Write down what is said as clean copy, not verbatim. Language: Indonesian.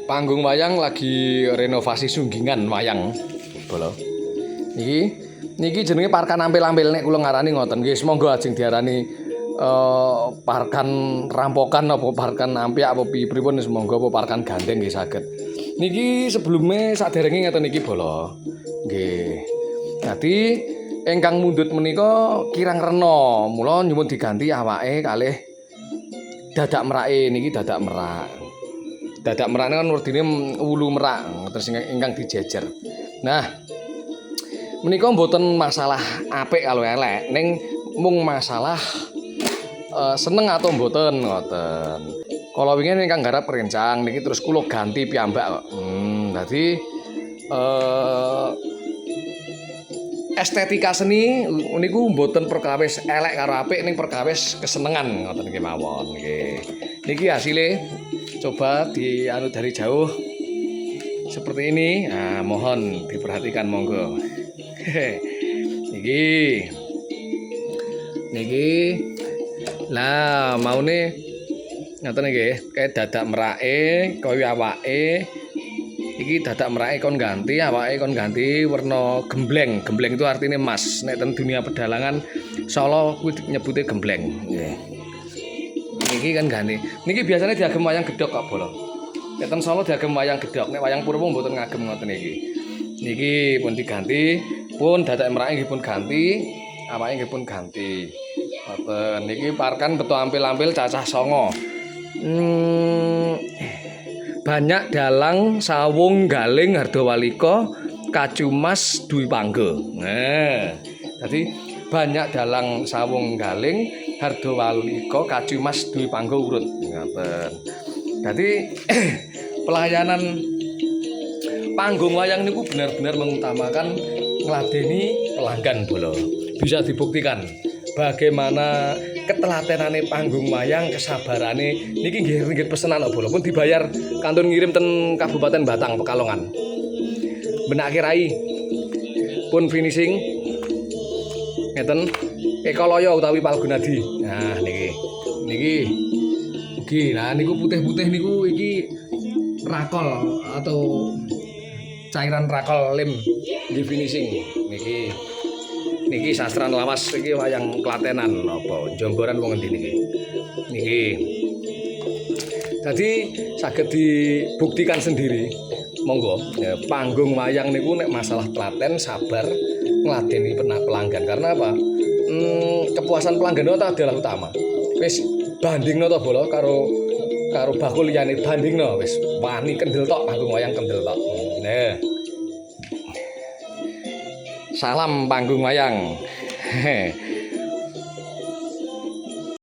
panggung wayang lagi renovasi sunggingan wayang. Bolo. Niki jenenge parkan ampil-ampil nek kula ngarani ngoten nggih. Monggo ajeng diarani parkan rampokan apa parkan ampiak apa pripun monggo apa parkan gandeng nggih saged. Niki sebelumnya saderenge ngeten niki Bolo. Nggih. Dadi ingkang mundhut menika kirang rena, mula nyuwun diganti awake kalih dadak merake niki dadak merak. Dadak merak kan werdine wulu merak terus ingkang dijejer. Nah, menika mboten masalah apik kalau elek, ning mung masalah seneng atau mboten ngoten. Kala wingi ingkang garap rencang niki terus kula ganti piyambak kok. Dadi estetika seni niku mboten perkawis elek karo apik ning perkawis kesenengan ngoten nggih mawon nggih. Niki hasilnya coba dianu dari jauh seperti ini. Nah, mohon diperhatikan monggo. Niki lah maune ngoten nggih kayak dadak merake kaya awake iki dadak merake kon ganti awake kon ganti warna gembleng. Gembleng itu artinya emas. Nek ten dunia pedalangan Solo kuwi nyebute gembleng nggih. Niki kan ganti. Niki biasanya diagem wayang gedhok kok Bolo. Nek ten Solo diagem wayang gedhok, nek wayang purwa mboten ngagem ngoten iki. Niki pun diganti, pun dadak merake nggih pun ganti, awake nggih pun ganti. Ngoten niki parkan beto ampil-ampil cacah 9. Banyak dalang sawung galing hardawalika kacumas Dwi Pangga. Nah, jadi banyak dalang sawung galing hardawalika kacumas Dwi Pangga urut. Ngoten. Jadi pelayanan panggung wayang niku benar-benar mengutamakan ngladeni pelanggan Bolo. Bisa dibuktikan bagaimana ketelatenane panggung wayang, kesabarane niki nggih pesenan kok Bolo pun dibayar kantor ngirim ten Kabupaten Batang Pekalongan. Benake rai pun finishing ngeten Ekalaya utawi Palgunadi. Nah niki nah niku putih-putih niku iki rakol atau cairan rakol lem di finishing niki sastran lawas iki wayang Klatenan apa Jomboran wong endi niki dadi saged dibuktikan sendiri monggo ya, panggung wayang niku nek masalah telaten sabar ngladeni pelanggan karena apa kepuasan pelanggan itu adalah utama wis bandingno to Bolo karo bakul liyane bandingno wis wani kendel tok panggung wayang kendel tok. Nah. Salam panggung wayang.